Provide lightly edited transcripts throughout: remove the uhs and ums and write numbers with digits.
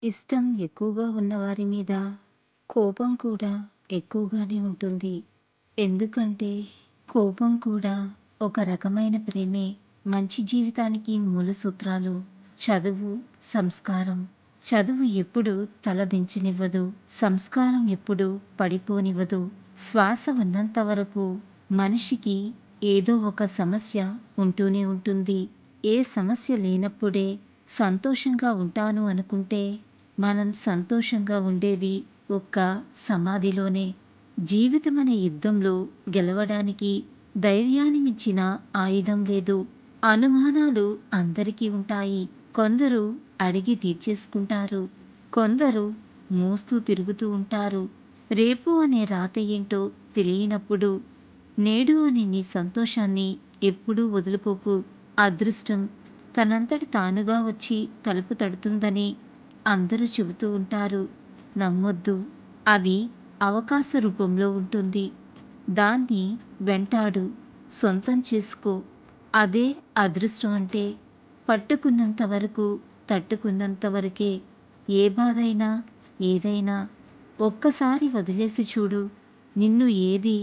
ఇష్టం ఎక్కువగా ఉన్నవారి మీద కోపం కూడా ఎక్కువగానే ఉంటుంది. ఎందుకంటే కోపం కూడా ఒక రకమైన ప్రేమే. మంచి జీవితానికి మూల సూత్రాలు చదువు, సంస్కారం. చదువు ఎప్పుడు తలదించనివ్వదు. సంస్కారం ఎప్పుడు పడిపోనివ్వదు. శ్వాస ఉన్నంత వరకు మనిషికి ఏదో ఒక సమస్య ఉంటూనే ఉంటుంది. ఏ సమస్య లేనప్పుడే సంతోషంగా ఉంటాను అనుకుంటే మనం సంతోషంగా ఉండేది ఒక్క సమాధిలోనే. జీవితం అనే యుద్ధంలో గెలవడానికి ధైర్యాన్ని మించిన ఆయుధం లేదు. అనుమానాలు అందరికీ ఉంటాయి. కొందరు అడిగి తీర్చేసుకుంటారు. కొందరు మోస్తూ తిరుగుతూ ఉంటారు. రేపు అనే రాత ఏంటో తెలియనప్పుడు నేడు అనే నీ సంతోషాన్ని ఎప్పుడూ వదులుకోకు. అదృష్టం తనంతట తానుగా వచ్చి తలుపు తడుతుందని అందరూ చెబుతూ ఉంటారు. నమ్మొద్దు. అది అవకాశ రూపంలో ఉంటుంది. దాన్ని వెంటాడు. సొంతం చేసుకో. అదే అదృష్టం అంటే. పట్టుకున్నంత వరకు, తట్టుకున్నంత వరకే. ఏ బాధైనా, ఏదైనా ఒక్కసారి వదిలేసి చూడు. నిన్ను ఏదీ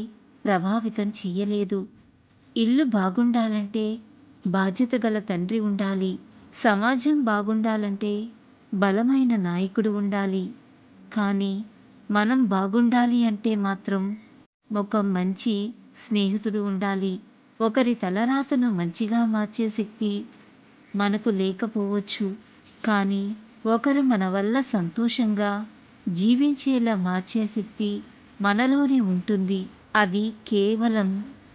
ప్రభావితం చెయ్యలేదు. ఇల్లు బాగుండాలంటే బాధ్యత గల తండ్రి ఉండాలి. సమాజం బాగుండాలంటే బలమైన నాయకుడు ఉండాలి. కానీ మనం బాగుండాలి అంటే మాత్రం ఒక మంచి స్నేహితుడు ఉండాలి. ఒకరి తలరాతను మంచిగా మార్చే శక్తి మనకు లేకపోవచ్చు. కానీ ఒకరు మన వల్ల సంతోషంగా జీవించేలా మార్చే శక్తి మనలోనే ఉంటుంది. అది కేవలం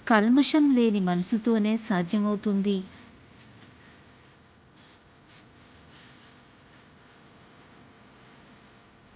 కల్మషం లేని మనసుతోనే సాధ్యమవుతుంది.